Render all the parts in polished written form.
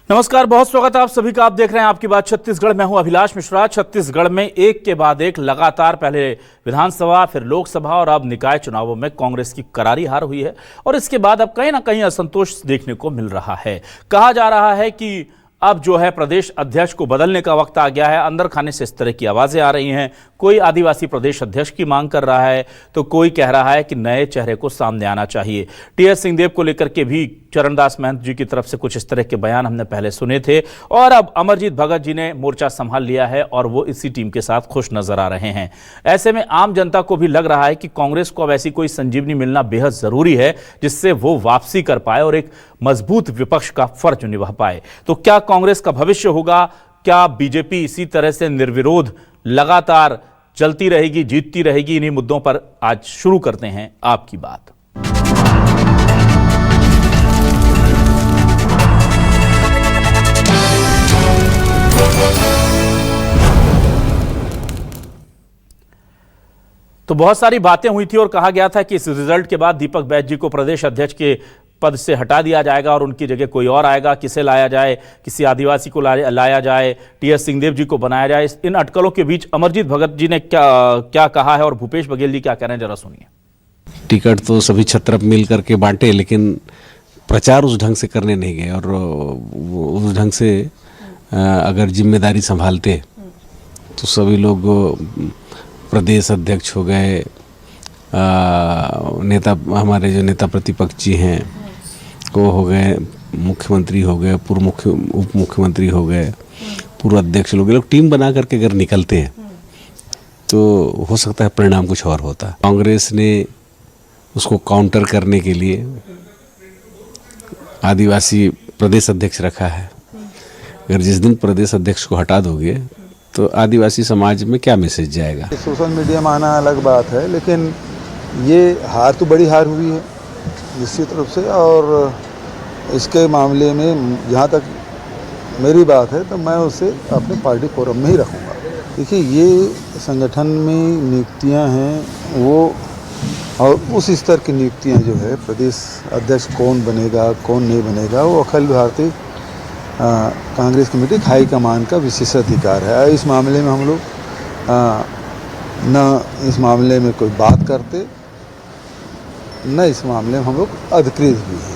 नमस्कार, बहुत स्वागत है आप सभी का। आप देख रहे हैं आपकी बात छत्तीसगढ़। मैं हूं अभिलाष मिश्रा। छत्तीसगढ़ में एक के बाद एक लगातार पहले विधानसभा, फिर लोकसभा और अब निकाय चुनावों में कांग्रेस की करारी हार हुई है और इसके बाद अब कहीं ना कहीं असंतोष देखने को मिल रहा है। कहा जा रहा है कि अब जो है प्रदेश अध्यक्ष को बदलने का वक्त आ गया है। अंदर खाने से इस तरह की आवाजें आ रही हैं। कोई आदिवासी प्रदेश अध्यक्ष की मांग कर रहा है तो कोई कह रहा है कि नए चेहरे को सामने आना चाहिए। टीएस सिंहदेव को लेकर के भी चरणदास महंत जी की तरफ से कुछ इस तरह के बयान हमने पहले सुने थे और अब अमरजीत भगत जी ने मोर्चा संभाल लिया है और वो इसी टीम के साथ खुश नजर आ रहे हैं। ऐसे में आम जनता को भी लग रहा है कि कांग्रेस को अब ऐसी कोई संजीवनी मिलना बेहद जरूरी है जिससे वो वापसी कर पाए और एक मजबूत विपक्ष का फर्ज निभा पाए। तो क्या कांग्रेस का भविष्य होगा? क्या बीजेपी इसी तरह से निर्विरोध लगातार चलती रहेगी, जीतती रहेगी? इन्हीं मुद्दों पर आज शुरू करते हैं आपकी बात। तो बहुत सारी बातें हुई थी और कहा गया था कि इस रिजल्ट के बाद दीपक बैज जी को प्रदेश अध्यक्ष के पद से हटा दिया जाएगा और उनकी जगह कोई और आएगा। किसे लाया जाए, किसी आदिवासी को लाया जाए, टीएस सिंहदेव जी को बनाया जाए। इन अटकलों के बीच अमरजीत भगत जी ने क्या कहा है और भूपेश बघेल जी क्या कह रहे हैं, जरा सुनिए। टिकट तो सभी छत्रप मिल करके बांटे, लेकिन प्रचार उस ढंग से करने नहीं गए और उस ढंग से अगर जिम्मेदारी संभालते तो सभी लोग प्रदेश अध्यक्ष हो गए, नेता, हमारे जो नेता प्रतिपक्ष जी हैं वो हो गए, मुख्यमंत्री हो गए, पूर्व उप मुख्यमंत्री हो गए, पूर्व अध्यक्ष लोग टीम बना करके अगर निकलते हैं तो हो सकता है परिणाम कुछ और होता। कांग्रेस ने उसको काउंटर करने के लिए आदिवासी प्रदेश अध्यक्ष रखा है। अगर जिस दिन प्रदेश अध्यक्ष को हटा दोगे तो आदिवासी समाज में क्या मैसेज जाएगा? सोशल मीडिया में आना अलग बात है, लेकिन ये हार तो बड़ी हार हुई है निश्चित रूप से। और इसके मामले में जहाँ तक मेरी बात है तो मैं उसे अपने पार्टी फोरम में ही रखूँगा। देखिए, ये संगठन में नियुक्तियाँ हैं वो, और उस स्तर की नियुक्तियाँ जो है, प्रदेश अध्यक्ष कौन बनेगा कौन नहीं बनेगा, वो Akhil Bharatiya Congress committee high command का विशेषाधिकार है। इस मामले में हम लोग न इस मामले में कोई बात करते, न इस मामले में हम लोग अधिकृत भी हैं।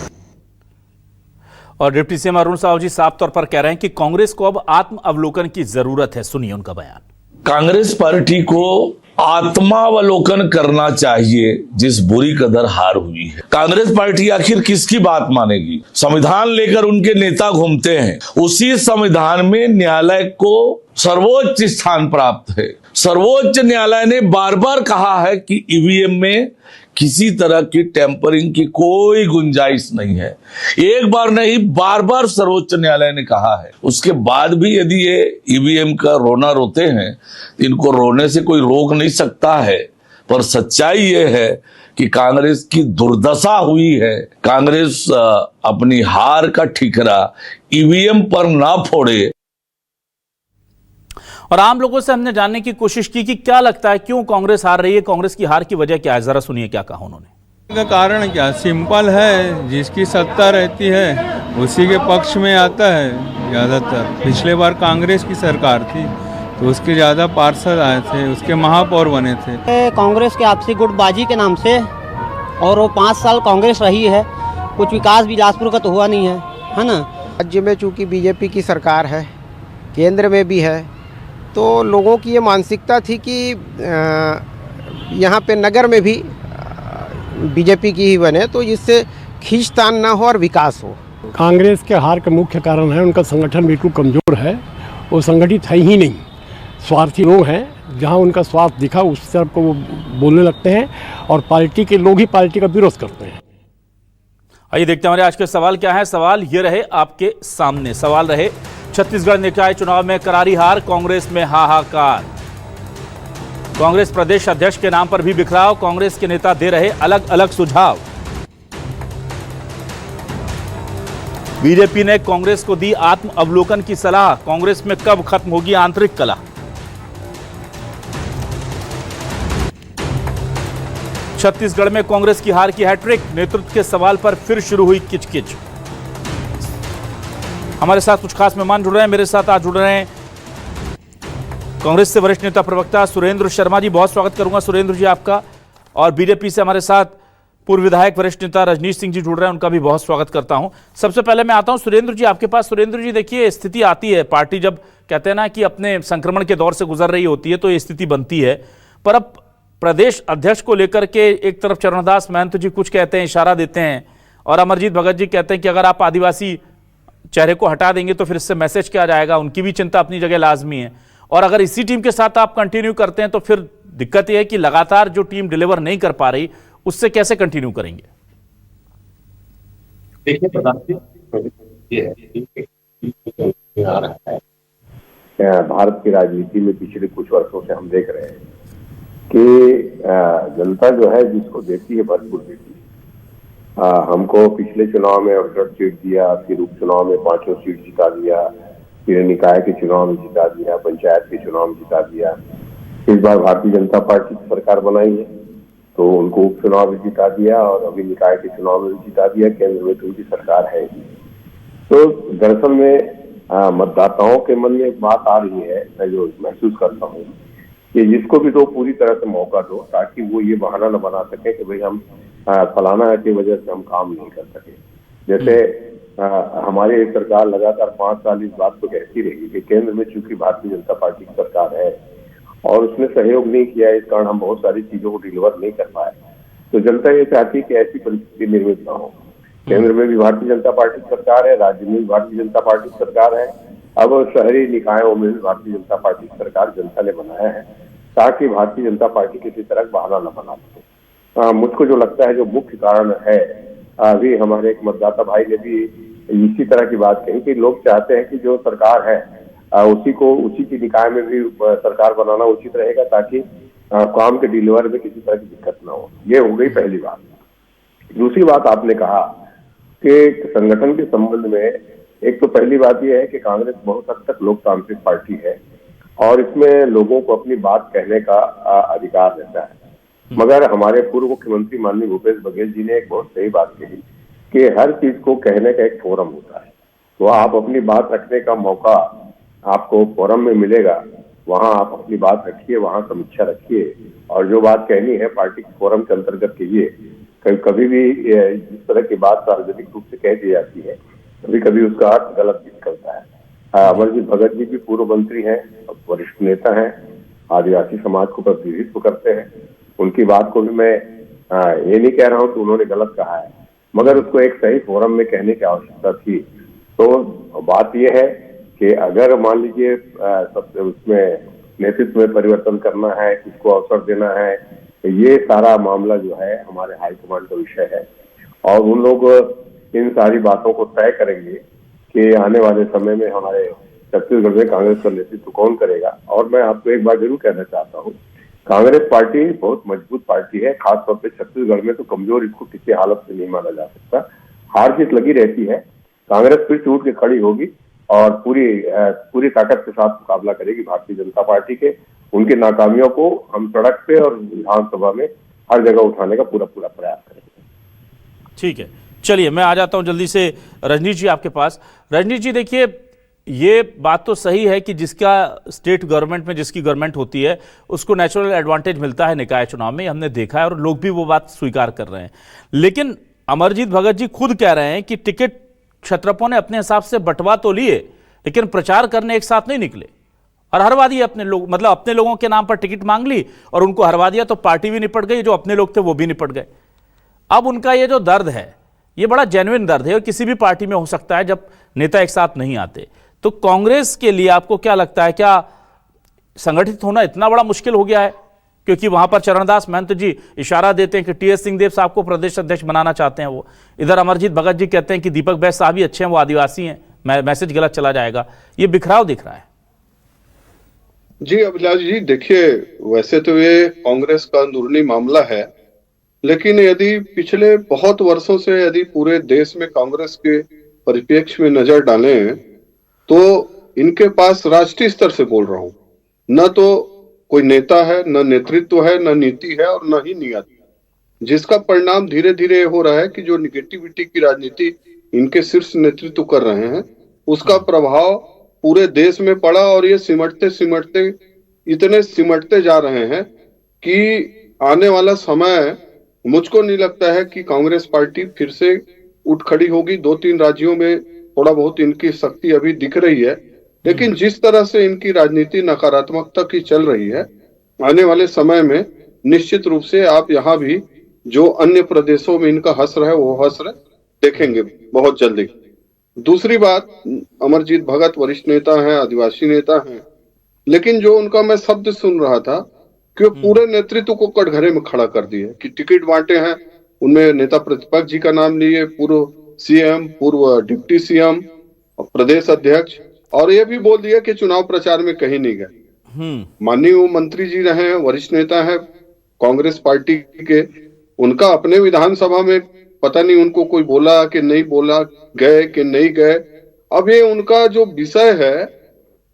और डिप्टी सीएम अरुण साहू जी साफ तौर पर कह रहे हैं कि कांग्रेस को अब आत्म अवलोकन की जरूरत है। सुनिए उनका बयान। कांग्रेस पार्टी को आत्मावलोकन करना चाहिए जिस बुरी कदर हार हुई है। कांग्रेस पार्टी आखिर किसकी बात मानेगी? संविधान लेकर उनके नेता घूमते हैं, उसी संविधान में न्यायालय को सर्वोच्च स्थान प्राप्त है। सर्वोच्च न्यायालय ने बार बार कहा है कि ईवीएम में किसी तरह की टेम्परिंग की कोई गुंजाइश नहीं है। एक बार नहीं, बार बार सर्वोच्च न्यायालय ने कहा है। उसके बाद भी यदि ये ईवीएम का रोना रोते हैं, इनको रोने से कोई रोक नहीं सकता है। पर सच्चाई ये है कि कांग्रेस की दुर्दशा हुई है। कांग्रेस अपनी हार का ठिकरा ईवीएम पर ना फोड़े। और आम लोगों से हमने जानने की कोशिश की कि क्या लगता है क्यों कांग्रेस हार रही है, कांग्रेस की हार की वजह क्या है। जरा सुनिए क्या कहा उन्होंने। का कारण क्या? सिंपल है, जिसकी सत्ता रहती है उसी के पक्ष में आता है ज़्यादातर। पिछले बार कांग्रेस की सरकार थी तो उसके ज़्यादा पार्षद आए थे, उसके महापौर बने थे। कांग्रेस के आपसी गुटबाजी के नाम से, और वो 5 साल कांग्रेस रही है, कुछ विकास बिलासपुर का तो हुआ नहीं है ना। राज्य में चूँकि बीजेपी की सरकार है, केंद्र में भी है, तो लोगों की ये मानसिकता थी कि यहाँ पे नगर में भी बीजेपी की ही बने, तो जिससे खींचतान ना हो और विकास हो। कांग्रेस के हार का मुख्य कारण है उनका संगठन बिल्कुल कमज़ोर है, वो संगठित है ही नहीं। स्वार्थी लोग हैं, जहाँ उनका स्वार्थ दिखा उस तरफ को वो बोलने लगते हैं और पार्टी के लोग ही पार्टी का विरोध करते हैं। आइए देखते हैं हमारे आज के सवाल क्या है। सवाल ये रहे आपके सामने। सवाल रहे, छत्तीसगढ़ निकाय चुनाव में करारी हार, कांग्रेस में हाहाकार। कांग्रेस प्रदेश अध्यक्ष के नाम पर भी बिखराव, कांग्रेस के नेता दे रहे अलग अलग सुझाव। बीजेपी ने कांग्रेस को दी आत्म अवलोकन की सलाह, कांग्रेस में कब खत्म होगी आंतरिक कलह। छत्तीसगढ़ में कांग्रेस की हार की हैट्रिक, नेतृत्व के सवाल पर फिर शुरू हुई किचकिच। हमारे साथ कुछ खास मेहमान जुड़ रहे हैं। मेरे साथ आज जुड़ रहे हैं कांग्रेस से वरिष्ठ नेता प्रवक्ता सुरेंद्र शर्मा जी, बहुत स्वागत करूंगा सुरेंद्र जी आपका। और बीजेपी से हमारे साथ पूर्व विधायक वरिष्ठ नेता रजनीश सिंह जी जुड़ रहे हैं, उनका भी बहुत स्वागत करता हूं। सबसे पहले मैं आता हूं सुरेंद्र जी आपके पास। सुरेंद्र जी देखिए, स्थिति आती है, पार्टी जब कहते हैं ना कि अपने संक्रमण के दौर से गुजर रही होती है तो ये स्थिति बनती है। पर अब प्रदेश अध्यक्ष को लेकर के एक तरफ चरणदास महंत जी कुछ कहते हैं, इशारा देते हैं, और अमरजीत भगत जी कहते हैं कि अगर आप आदिवासी चेहरे को हटा देंगे तो फिर इससे मैसेज क्या जाएगा। उनकी भी चिंता अपनी जगह लाजमी है। और अगर इसी टीम के साथ आप कंटिन्यू करते हैं तो फिर दिक्कत यह है कि लगातार जो टीम डिलीवर नहीं कर पा रही, उससे कैसे कंटिन्यू करेंगे? देखिए भारत की राजनीति में पिछले कुछ वर्षों से हम देख रहे हैं कि जनता जो है जिसको देती है भरपूर देती है। हमको पिछले चुनाव में 68 सीट दिया, फिर उपचुनाव में 5 सीट जिता दिया, फिर निकाय के चुनाव में जिता दिया, पंचायत के चुनाव में जिता दिया। इस बार भारतीय जनता पार्टी की सरकार बनाई है तो उनको उपचुनाव में जिता दिया और अभी निकाय के चुनाव में जिता दिया। केंद्र में तो उनकी सरकार है। तो दरअसल में मतदाताओं के मन में एक बात आ रही है, मैं जो महसूस करता हूँ कि जिसको भी दो पूरी तरह से मौका दो, ताकि वो ये बहाना न बना सके कि भाई हम फलाना की वजह से हम काम नहीं कर सके। जैसे हमारी सरकार लगातार 5 साल इस बात को कहती रही कि केंद्र में चूंकि भारतीय जनता पार्टी की सरकार है और उसने सहयोग नहीं किया, इस कारण हम बहुत सारी चीजों को डिलीवर नहीं कर पाए। तो जनता ये चाहती है कि ऐसी परिस्थिति निर्मित ना हो। केंद्र में भी भारतीय जनता पार्टी की सरकार है, राज्य में भी भारतीय जनता पार्टी की सरकार है, अब शहरी निकायों में भी भारतीय जनता पार्टी की सरकार जनता ने बनाया है, ताकि भारतीय जनता पार्टी किसी तरह बहाना न बना सके। मुझको जो लगता है जो मुख्य कारण है, अभी हमारे एक मतदाता भाई ने भी इसी तरह की बात कही कि लोग चाहते हैं कि जो सरकार है उसी की निकाय में भी सरकार बनाना उचित रहेगा, ताकि काम के डिलीवर में किसी तरह की दिक्कत ना हो। ये हो गई पहली बात। दूसरी बात आपने कहा कि संगठन के संबंध में, एक तो पहली बात यह है कि कांग्रेस बहुत हद तक लोकतांत्रिक पार्टी है और इसमें लोगों को अपनी बात कहने का अधिकार रहता है। मगर हमारे पूर्व मुख्यमंत्री माननीय भूपेश बघेल जी ने एक बहुत सही बात कही कि हर चीज को कहने का एक फोरम होता है। तो आप अपनी बात रखने का मौका आपको फोरम में मिलेगा, वहां आप अपनी बात रखिए, वहां समीक्षा रखिए और जो बात कहनी है पार्टी के फोरम के अंतर्गत कहिए। कभी भी जिस तरह की बात सार्वजनिक रूप से कह दी जाती है, कभी कभी उसका अर्थ गलत भी निकलता है। अमरजीत भगत जी भी पूर्व मंत्री हैं, वरिष्ठ नेता हैं, आदिवासी समाज को प्रतिनिधित्व करते हैं। उनकी बात को भी मैं ये नहीं कह रहा हूँ कि उन्होंने गलत कहा है, मगर उसको एक सही फोरम में कहने की आवश्यकता थी। तो बात यह है कि अगर मान लीजिए उसमें नेतृत्व में परिवर्तन करना है, किसको अवसर देना है, तो ये सारा मामला जो है हमारे हाईकमान का विषय है और उन लोग इन सारी बातों को तय करेंगे कि आने वाले समय में हमारे छत्तीसगढ़ में कांग्रेस का नेतृत्व कौन करेगा। और मैं आपको एक बार जरूर कहना चाहता हूँ, कांग्रेस पार्टी बहुत मजबूत पार्टी है, खासतौर पे छत्तीसगढ़ में तो कमजोर इसको किसी हालत से नहीं माना जा सकता। हार जीत लगी रहती है, कांग्रेस फिर टूट के खड़ी होगी और पूरी ताकत के साथ मुकाबला करेगी भारतीय जनता पार्टी के। उनकी नाकामियों को हम सड़क पे और विधानसभा में हर जगह उठाने का पूरा प्रयास करेंगे। ठीक है, चलिए मैं आ जाता हूं जल्दी से रजनीश जी आपके पास। रजनीश जी देखिए, ये बात तो सही है कि जिसका स्टेट गवर्नमेंट में जिसकी गवर्नमेंट होती है उसको नेचुरल एडवांटेज मिलता है निकाय चुनाव में, हमने देखा है और लोग भी वो बात स्वीकार कर रहे हैं। लेकिन अमरजीत भगत जी खुद कह रहे हैं कि टिकट क्षत्रपों ने अपने हिसाब से बंटवा तो लिए, लेकिन प्रचार करने एक साथ नहीं निकले और हरवा दिए अपने लोग, मतलब अपने लोगों के नाम पर टिकट मांग ली और उनको हरवा दिया, तो पार्टी भी निपट गई, जो अपने लोग थे वो भी निपट गए। अब उनका ये जो दर्द है ये बड़ा जेन्युइन दर्द है और किसी भी पार्टी में हो सकता है जब नेता एक साथ नहीं आते। तो कांग्रेस के लिए आपको क्या लगता है, क्या संगठित होना इतना बड़ा मुश्किल हो गया है? क्योंकि वहां पर चरणदास महंत जी इशारा देते हैं कि टीएस सिंहदेव साहब को प्रदेश अध्यक्ष बनाना चाहते हैं वो, इधर अमरजीत भगत जी कहते हैं कि दीपक बैस साहब ही अच्छे हैं, वो आदिवासी हैं, मैसेज गलत चला जाएगा। ये बिखराव दिख रहा है। जी अभिलाष जी, देखिए वैसे तो ये कांग्रेस का अंदरूनी मामला है, लेकिन यदि पिछले बहुत वर्षों से यदि पूरे देश में कांग्रेस के परिप्रेक्ष्य में नजर डालें तो इनके पास राष्ट्रीय स्तर से बोल रहा हूं, न तो कोई नेता है, न नेतृत्व है, न नीति है और न ही नियत, जिसका परिणाम धीरे धीरे हो रहा है कि जो निगेटिविटी की राजनीति इनके शीर्ष नेतृत्व कर रहे हैं उसका प्रभाव पूरे देश में पड़ा और ये सिमटते सिमटते इतने सिमटते जा रहे हैं कि आने वाला समय मुझको नहीं लगता है कि कांग्रेस पार्टी फिर से उठ खड़ी होगी। 2-3 राज्यों में थोड़ा बहुत इनकी शक्ति अभी दिख रही है, लेकिन जिस तरह से इनकी राजनीति नकारात्मकता की चल रही है, आने वाले समय में निश्चित रूप से आप यहाँ भी जो अन्य प्रदेशों में इनका हश्र है वो हश्र देखेंगे बहुत जल्दी। दूसरी बात, अमरजीत भगत वरिष्ठ नेता हैं, आदिवासी नेता हैं, लेकिन जो उनका मैं शब्द सुन रहा था कि वो पूरे नेतृत्व को कटघरे में खड़ा कर दिए कि टिकट बांटे हैं, उनमें नेता प्रतिपक्ष जी का नाम लिए, पूर्व सीएम, पूर्व डिप्टी सीएम, प्रदेश अध्यक्ष, और ये भी बोल दिया कि चुनाव प्रचार में कहीं नहीं गए। माननीय वो मंत्री जी रहे हैं, वरिष्ठ नेता है कांग्रेस पार्टी के, उनका अपने विधानसभा में पता नहीं उनको कोई बोला कि नहीं बोला, गए कि नहीं गए। अब ये उनका जो विषय है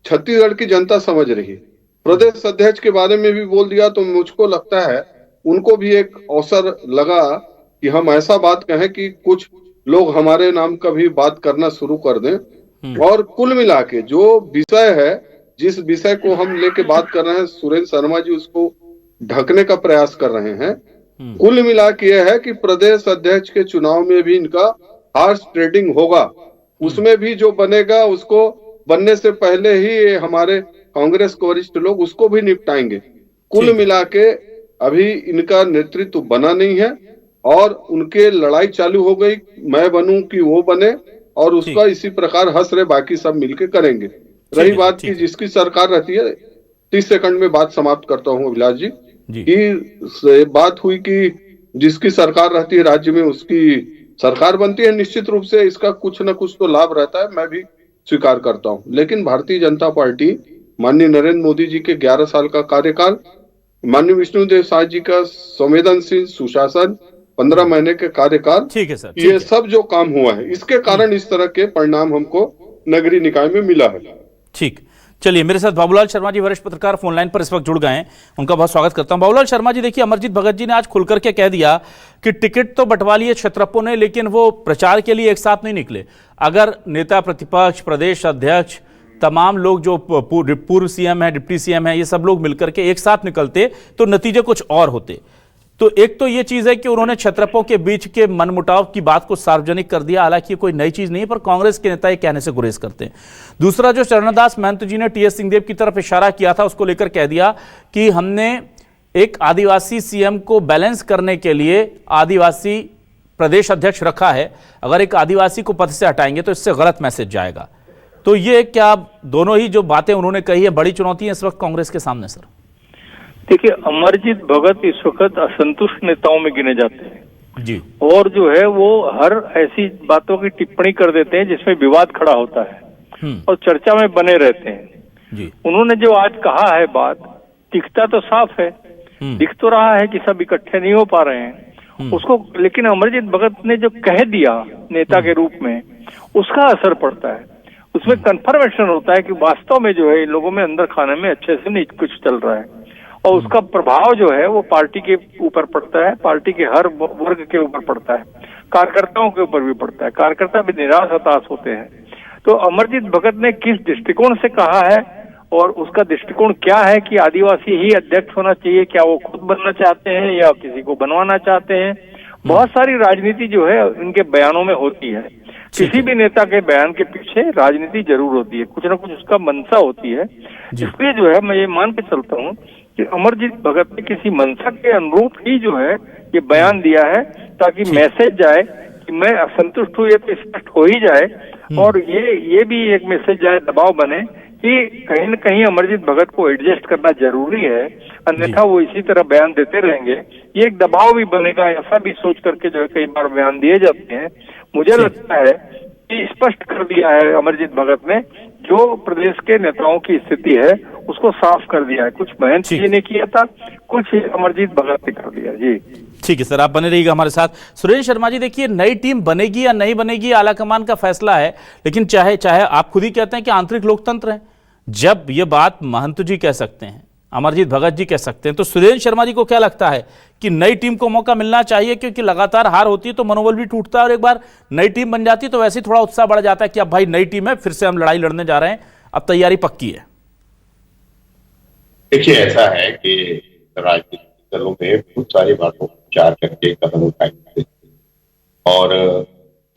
छत्तीसगढ़ की जनता समझ रही है। प्रदेश अध्यक्ष के बारे में भी बोल दिया, तो मुझको लगता है उनको भी एक अवसर लगा कि हम ऐसा बात कहें कि कुछ लोग हमारे नाम का भी बात करना शुरू कर दें। और कुल मिला के जो विषय है, जिस विषय को हम लेके बात कर रहे हैं, सुरेंद्र शर्मा जी उसको ढकने का प्रयास कर रहे हैं। कुल मिला के यह है कि प्रदेश अध्यक्ष के चुनाव में भी इनका हार्स ट्रेडिंग होगा, उसमें भी जो बनेगा उसको बनने से पहले ही हमारे कांग्रेस के वरिष्ठ लोग उसको भी निपटाएंगे। कुल मिला के अभी इनका नेतृत्व बना नहीं है और उनके लड़ाई चालू हो गई, मैं बनूं कि वो बने, और उसका इसी प्रकार हंस रहे, बाकी सब मिलके करेंगे। रही बात की जिसकी सरकार रहती है, 30 सेकंड में बात समाप्त करता हूँ अभिलाष जी, कि बात हुई कि जिसकी सरकार रहती है राज्य में उसकी सरकार बनती है, निश्चित रूप से इसका कुछ न कुछ तो लाभ रहता है, मैं भी स्वीकार करता हूँ। लेकिन भारतीय जनता पार्टी, माननीय नरेंद्र मोदी जी के 11 साल का कार्यकाल, माननीय विष्णुदेव साय जी का संवेदनशील सुशासन, 15 महीने के कार्यकाल, ठीक है सर, ये सब जो काम हुआ है, इसके कारण इस तरह के परिणाम हमको नगरीय निकाय में मिला है। ठीक, चलिए मेरे साथ बाबूलाल शर्मा जी वरिष्ठ पत्रकार फोन लाइन पर इस वक्त जुड़ गए हैं, उनका बहुत स्वागत करता हूं। बाबूलाल शर्मा जी, देखिए अमरजीत भगत जी ने आज खुलकर के कह दिया कि टिकट तो बंटवा लिए क्षत्रपों ने, लेकिन वो प्रचार के लिए एक साथ नहीं निकले। अगर नेता प्रतिपक्ष, प्रदेश अध्यक्ष, तमाम लोग जो पूर्व सीएम है, डिप्टी सीएम है, ये सब लोग मिलकर के एक साथ निकलते तो नतीजे कुछ और होते। तो एक तो ये चीज है कि उन्होंने क्षत्रपों के बीच के मनमुटाव की बात को सार्वजनिक कर दिया, हालांकि ये कोई नई चीज नहीं है, पर कांग्रेस के नेता ये कहने से गुरेज करते हैं। दूसरा, जो चरणदास महंत जी ने टीएस सिंहदेव की तरफ इशारा किया था, उसको लेकर कह दिया कि हमने एक आदिवासी सीएम को बैलेंस करने के लिए आदिवासी प्रदेश अध्यक्ष रखा है, अगर एक आदिवासी को पद से हटाएंगे तो इससे गलत मैसेज जाएगा। तो ये क्या दोनों ही जो बातें उन्होंने कही है बड़ी चुनौती है इस वक्त कांग्रेस के सामने? सर देखिए, अमरजीत भगत इस वक्त असंतुष्ट नेताओं में गिने जाते हैं जी, और जो है वो हर ऐसी बातों की टिप्पणी कर देते हैं जिसमें विवाद खड़ा होता है और चर्चा में बने रहते हैं जी। उन्होंने जो आज कहा है बात, दिखता तो साफ है, दिख तो रहा है कि सब इकट्ठे नहीं हो पा रहे हैं उसको, लेकिन अमरजीत भगत ने जो कह दिया नेता के रूप में, उसका असर पड़ता है, उसमें कंफर्मेशन होता है कि वास्तव में जो है इन लोगों में अंदर खाने में अच्छे से नहीं कुछ चल रहा है, और उसका प्रभाव जो है वो पार्टी के ऊपर पड़ता है, पार्टी के हर वर्ग के ऊपर पड़ता है, कार्यकर्ताओं के ऊपर भी पड़ता है, कार्यकर्ता भी निराश हताश होते हैं। तो अमरजीत भगत ने किस दृष्टिकोण से कहा है और उसका दृष्टिकोण क्या है कि आदिवासी ही अध्यक्ष होना चाहिए, क्या वो खुद बनना चाहते हैं या किसी को बनवाना चाहते हैं, बहुत सारी राजनीति जो है इनके बयानों में होती है। किसी भी नेता के बयान के पीछे राजनीति जरूर होती है, कुछ ना कुछ उसका मंशा होती है। इसलिए जो है मैं ये मान के चलता हूँ कि अमरजीत भगत ने किसी मंशा के अनुरूप ही जो है ये बयान दिया है, ताकि मैसेज जाए कि मैं असंतुष्ट हूँ, ये तो स्पष्ट हो ही जाए, और ये भी एक मैसेज जाए, दबाव बने कि कहीं न कहीं अमरजीत भगत को एडजस्ट करना जरूरी है, अन्यथा वो इसी तरह बयान देते रहेंगे, ये एक दबाव भी बनेगा, ऐसा भी सोच करके जो है कई बार बयान दिए जाते हैं। मुझे लगता है कि स्पष्ट कर दिया है अमरजीत भगत ने, जो प्रदेश के नेताओं की स्थिति है उसको साफ कर दिया है। कुछ महंत जी ने किया था, कुछ अमरजीत भगत ने कर दिया। जी ठीक है सर, आप बने रहिएगा हमारे साथ। सुरेंद्र शर्मा जी, देखिए नई टीम बनेगी या नहीं बनेगी आलाकमान का फैसला है, लेकिन चाहे आप खुद ही कहते हैं कि आंतरिक लोकतंत्र है, जब ये बात महंत जी कह सकते हैं, अमरजीत भगत जी कह सकते हैं। तो सुरेंद्र शर्मा जी को क्या लगता है कि नई टीम को मौका मिलना चाहिए, क्योंकि लगातार हार होती है तो मनोबल भी टूटता है और एक बार नई टीम बन जाती है तो वैसे ही थोड़ा उत्साह बढ़ जाता है कि अब भाई नई टीम है, फिर से हम लड़ाई लड़ने जा रहे हैं, अब तैयारी पक्की है। देखिए, ऐसा है कि राजनीतिक दलों में बहुत सारी बातों पर विचार करके कदम उठाए जाते हैं और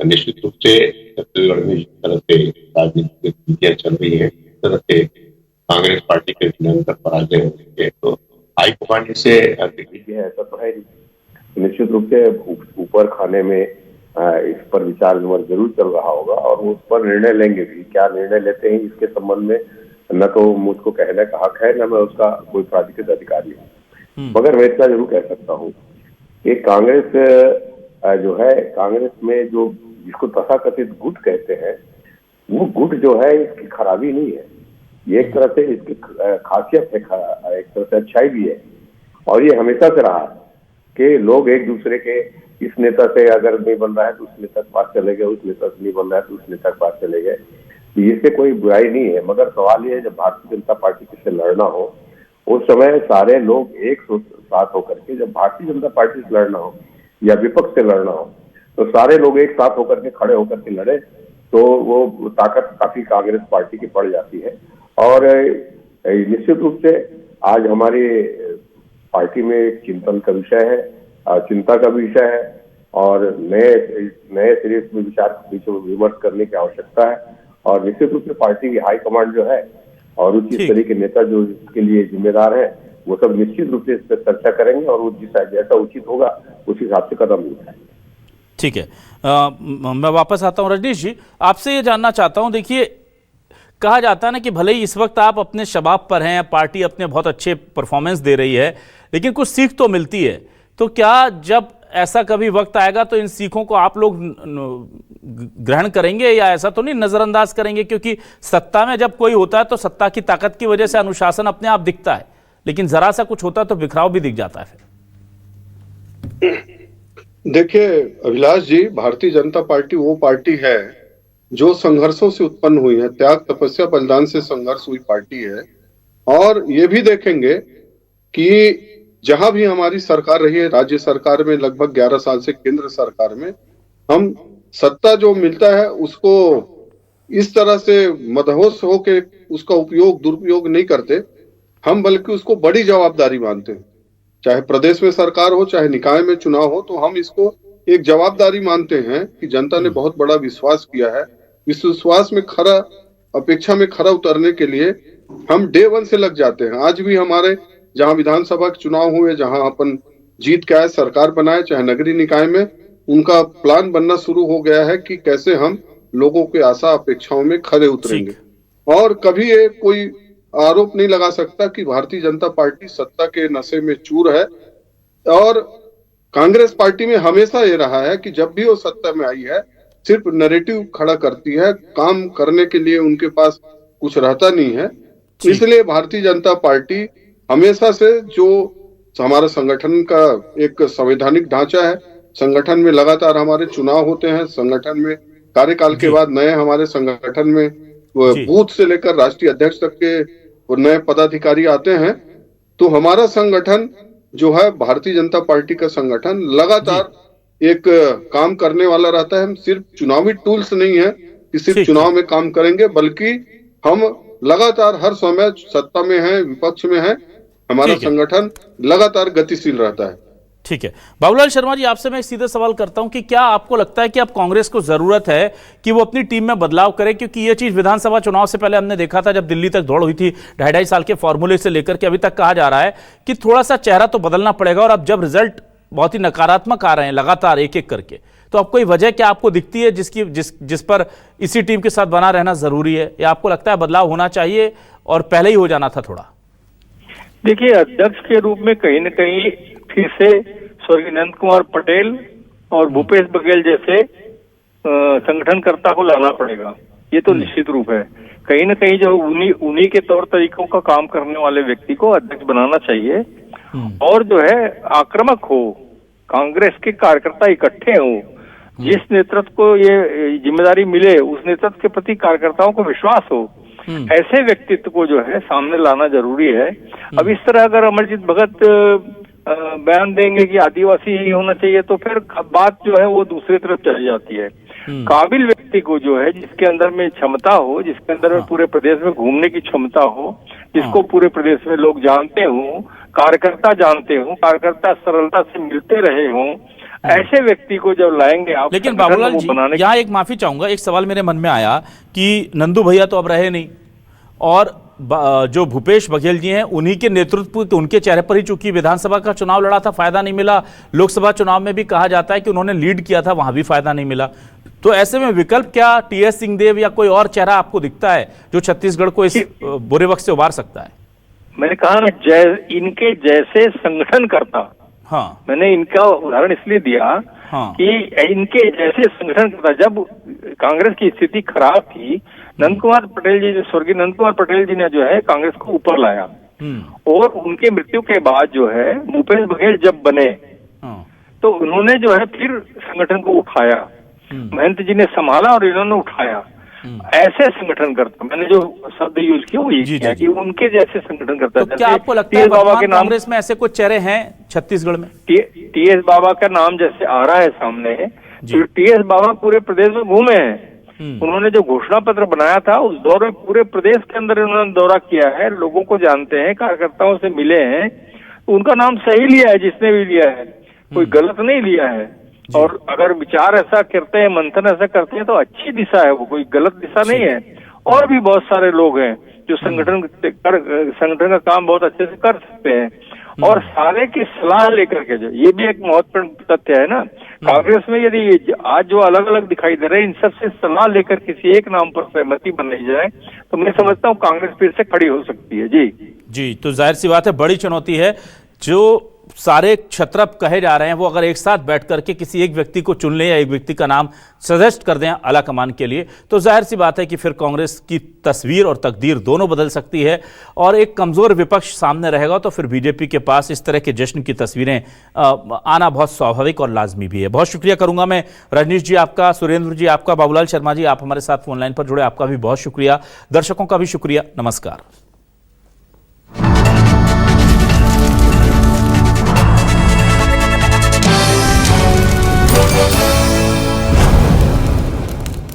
निश्चित रूप से छत्तीसगढ़ में जिस तरह से राजनीतिक गतिविधियां चल रही है, इस तरह से कांग्रेस पार्टी के भयंकर पराजय हो रही है, तो हाईकमांड से ऐसा तो है नहीं। निश्चित रूप से ऊपर खाने में इस पर विचार विमर्श जरूर चल रहा होगा और वो उस पर निर्णय लेंगे भी। क्या निर्णय लेते हैं इसके संबंध में न तो मुझको कहने का हक है, न मैं उसका कोई प्राधिकृत अधिकारी हूँ, मगर मैं इतना जरूर कह सकता हूँ कि कांग्रेस जो है, कांग्रेस में जो जिसको तथाकथित गुट कहते हैं, वो गुट जो है इसकी खराबी नहीं है, ये एक तरह से इसकी खासियत है, एक तरह से अच्छाई भी है। और ये हमेशा से रहा कि लोग एक दूसरे के, इस नेता से अगर नहीं बन रहा है तो उस नेता के पास चले गए, उस नेता से नहीं बन रहा है तो उस नेता के पास चले गए, इससे कोई बुराई नहीं है। मगर सवाल ये है, जब भारतीय जनता पार्टी से लड़ना हो उस समय सारे लोग एक साथ होकर के, जब भारतीय जनता पार्टी से लड़ना हो या विपक्ष से लड़ना हो तो सारे लोग एक साथ होकर के, खड़े होकर के लड़े तो वो ताकत काफी कांग्रेस पार्टी की पड़ जाती है। और निश्चित रूप से आज हमारी पार्टी में चिंतन का विषय है, चिंता का विषय है और नए सिरे में विचार विमर्श करने की आवश्यकता है। और निश्चित रूप से पार्टी की हाईकमांड जो है और उस तरह के नेता जो इसके लिए जिम्मेदार है, वो सब निश्चित रूप से इस पर चर्चा करेंगे और वो जैसा उचित होगा उस हिसाब से कदम उठाएंगे। ठीक है, मैं वापस आता हूं। रजनीश जी, आपसे ये जानना चाहता हूं, देखिए कहा जाता है ना कि भले ही इस वक्त आप अपने शबाब पर हैं, पार्टी अपने बहुत अच्छे परफॉर्मेंस दे रही है, लेकिन कुछ सीख तो मिलती है। तो क्या जब ऐसा कभी वक्त आएगा तो इन सीखों को आप लोग ग्रहण करेंगे या ऐसा तो नहीं नजरअंदाज करेंगे? क्योंकि सत्ता में जब कोई होता है तो सत्ता की ताकत की वजह से अनुशासन अपने आप दिखता है, लेकिन जरा सा कुछ होता है तो बिखराव भी दिख जाता है फिर। देखिए अभिलाष जी, भारतीय जनता पार्टी वो पार्टी है जो संघर्षों से उत्पन्न हुई है, त्याग तपस्या बलिदान से संघर्ष हुई पार्टी है। और ये भी देखेंगे कि जहां भी हमारी सरकार रही है, राज्य सरकार में लगभग 11 साल से केंद्र सरकार में, हम सत्ता जो मिलता है उसको इस तरह से मदहोश होके उसका उपयोग दुरुपयोग नहीं करते हम, बल्कि उसको बड़ी जवाबदारी मानते हैं। चाहे प्रदेश में सरकार हो, चाहे निकाय में चुनाव हो, तो हम इसको एक जवाबदारी मानते हैं कि जनता ने बहुत बड़ा विश्वास किया है। इस विश्वास में खरा, अपेक्षा में खरा उतरने के लिए हम डे वन से लग जाते हैं। आज भी हमारे जहां विधानसभा के चुनाव हुए, जहां अपन जीत के आए, सरकार बनाए, चाहे नगरीय निकाय में, उनका प्लान बनना शुरू हो गया है कि कैसे हम लोगों के आशा अपेक्षाओं में खरे उतरेंगे। और कभी ये कोई आरोप नहीं लगा सकता कि भारतीय जनता पार्टी सत्ता के नशे में चूर है। और कांग्रेस पार्टी में हमेशा ये रहा है कि जब भी वो सत्ता में आई है सिर्फ नैरेटिव खड़ा करती है, काम करने के लिए उनके पास कुछ रहता नहीं है। इसलिए भारतीय जनता पार्टी हमेशा से, जो हमारा संगठन का एक संवैधानिक ढांचा है, संगठन में लगातार हमारे चुनाव होते हैं, संगठन में कार्यकाल के बाद नए हमारे संगठन में बूथ से लेकर राष्ट्रीय अध्यक्ष तक के नए पदाधिकारी आते हैं, तो हमारा संगठन जो है भारतीय जनता पार्टी का संगठन लगातार एक काम करने वाला रहता है। हम सिर्फ चुनावी टूल्स नहीं है कि सिर्फ चुनाव में काम करेंगे, बल्कि हम लगातार हर समय सत्ता में है, विपक्ष में है, हमारा संगठन लगातार गतिशील रहता है। ठीक है, बाबूलाल शर्मा जी, आपसे मैं सीधे सवाल करता हूं कि क्या आपको लगता है कि अब कांग्रेस को जरूरत है कि वो अपनी टीम में बदलाव करे? क्योंकि ये चीज विधानसभा चुनाव से पहले हमने देखा था, जब दिल्ली तक दौड़ हुई थी 2.5 साल के फॉर्मूले से लेकर के अभी तक कहा जा रहा है कि थोड़ा सा चेहरा तो बदलना पड़ेगा। और अब जब रिजल्ट बहुत ही नकारात्मक आ रहे हैं लगातार एक एक करके, तो अब कोई वजह क्या आपको दिखती है जिस पर इसी टीम के साथ बना रहना जरूरी है, या आपको लगता है बदलाव होना चाहिए और पहले ही हो जाना था थोड़ा? देखिए, अध्यक्ष के रूप में कहीं न कहीं फिर से स्वर्गीय नंद कुमार पटेल और भूपेश बघेल जैसे संगठनकर्ता को लाना पड़ेगा, ये तो निश्चित रूप है। कहीं न कहीं जो उन्हीं के तौर तरीकों का काम करने वाले व्यक्ति को अध्यक्ष बनाना चाहिए और जो है आक्रामक हो, कांग्रेस के कार्यकर्ता इकट्ठे हो, जिस नेतृत्व को ये जिम्मेदारी मिले उस नेतृत्व के प्रति कार्यकर्ताओं को विश्वास हो ऐसे व्यक्तित्व को जो है सामने लाना जरूरी है। अब इस तरह अगर अमरजीत भगत बयान देंगे कि आदिवासी ही होना चाहिए, तो फिर बात जो है वो दूसरी तरफ चली जाती है। काबिल व्यक्ति को जो है, जिसके अंदर में क्षमता हो, जिसके अंदर में पूरे प्रदेश में घूमने की क्षमता हो, जिसको पूरे प्रदेश में लोग जानते हो, कार्यकर्ता जानते हो, कार्यकर्ता सरलता से मिलते रहे हों, ऐसे व्यक्ति को जब लाएंगे आप। लेकिन बाबूलाल जी, यहाँ एक माफी चाहूंगा, एक सवाल मेरे मन में आया कि नंदू भैया तो अब रहे नहीं, और जो भूपेश बघेल जी हैं उन्हीं के नेतृत्व, उनके चेहरे पर ही चूंकि विधानसभा का चुनाव लड़ा था, फायदा नहीं मिला। लोकसभा चुनाव में भी कहा जाता है कि उन्होंने लीड किया था, वहां भी फायदा नहीं मिला। तो ऐसे में विकल्प क्या टीएस सिंहदेव या कोई और चेहरा आपको दिखता है जो छत्तीसगढ़ को इस बुरे वक्त से उबार सकता है? मैंने कहा इनके जैसे संगठन करता, हाँ, मैंने इनका उदाहरण इसलिए दिया कि इनके जैसे संगठन करता। जब कांग्रेस की स्थिति खराब थी, नंद कुमार पटेल जी, स्वर्गीय नंद कुमार पटेल जी ने जो है कांग्रेस को ऊपर लाया, और उनके मृत्यु के बाद जो है भूपेश बघेल जब बने तो उन्होंने जो है फिर संगठन को उठाया, महंत जी ने संभाला और इन्होंने उठाया। ऐसे संगठन करता, मैंने जो शब्द यूज किया वो ये किया कि उनके जैसे संगठन करता। तो क्या आपको लगता है बाबा के नाम कांग्रेस में ऐसे कुछ चेहरे हैं छत्तीसगढ़ में? टीएस बाबा का नाम जैसे आ रहा है सामने, तो टीएस बाबा पूरे प्रदेश में घूमे हैं। उन्होंने जो घोषणा पत्र बनाया था उस दौर में पूरे प्रदेश के अंदर उन्होंने दौरा किया है, लोगों को जानते हैं, कार्यकर्ताओं से मिले हैं। तो उनका नाम सही लिया है जिसने भी लिया है, कोई गलत नहीं लिया है। और अगर विचार ऐसा करते हैं, मंथन ऐसा करते हैं, तो अच्छी दिशा है वो, कोई गलत दिशा नहीं है। और भी बहुत सारे लोग हैं जो संगठन का काम बहुत अच्छे से कर सकते हैं, और सारे की सलाह लेकर के जो, ये भी एक महत्वपूर्ण तथ्य है ना, कांग्रेस में यदि आज जो अलग अलग दिखाई दे रहे हैं, इन सबसे सलाह लेकर किसी एक नाम पर सहमति बनाई जाए तो मैं समझता हूँ कांग्रेस फिर से खड़ी हो सकती है। जी, तो जाहिर सी बात है बड़ी चुनौती है। जो सारे क्षत्रप कहे जा रहे हैं वो अगर एक साथ बैठ करके किसी एक व्यक्ति को चुन लें या एक व्यक्ति का नाम सजेस्ट कर दें आला कमान के लिए, तो जाहिर सी बात है कि फिर कांग्रेस की तस्वीर और तकदीर दोनों बदल सकती है, और एक कमजोर विपक्ष सामने रहेगा तो फिर बीजेपी के पास इस तरह के जश्न की तस्वीरें आना बहुत स्वाभाविक और लाजमी भी है। बहुत शुक्रिया करूंगा मैं रजनीश जी आपका, सुरेंद्र जी आपका, बाबूलाल शर्मा जी आप हमारे साथ फोन लाइन पर जुड़े, आपका भी बहुत शुक्रिया। दर्शकों का भी शुक्रिया। नमस्कार।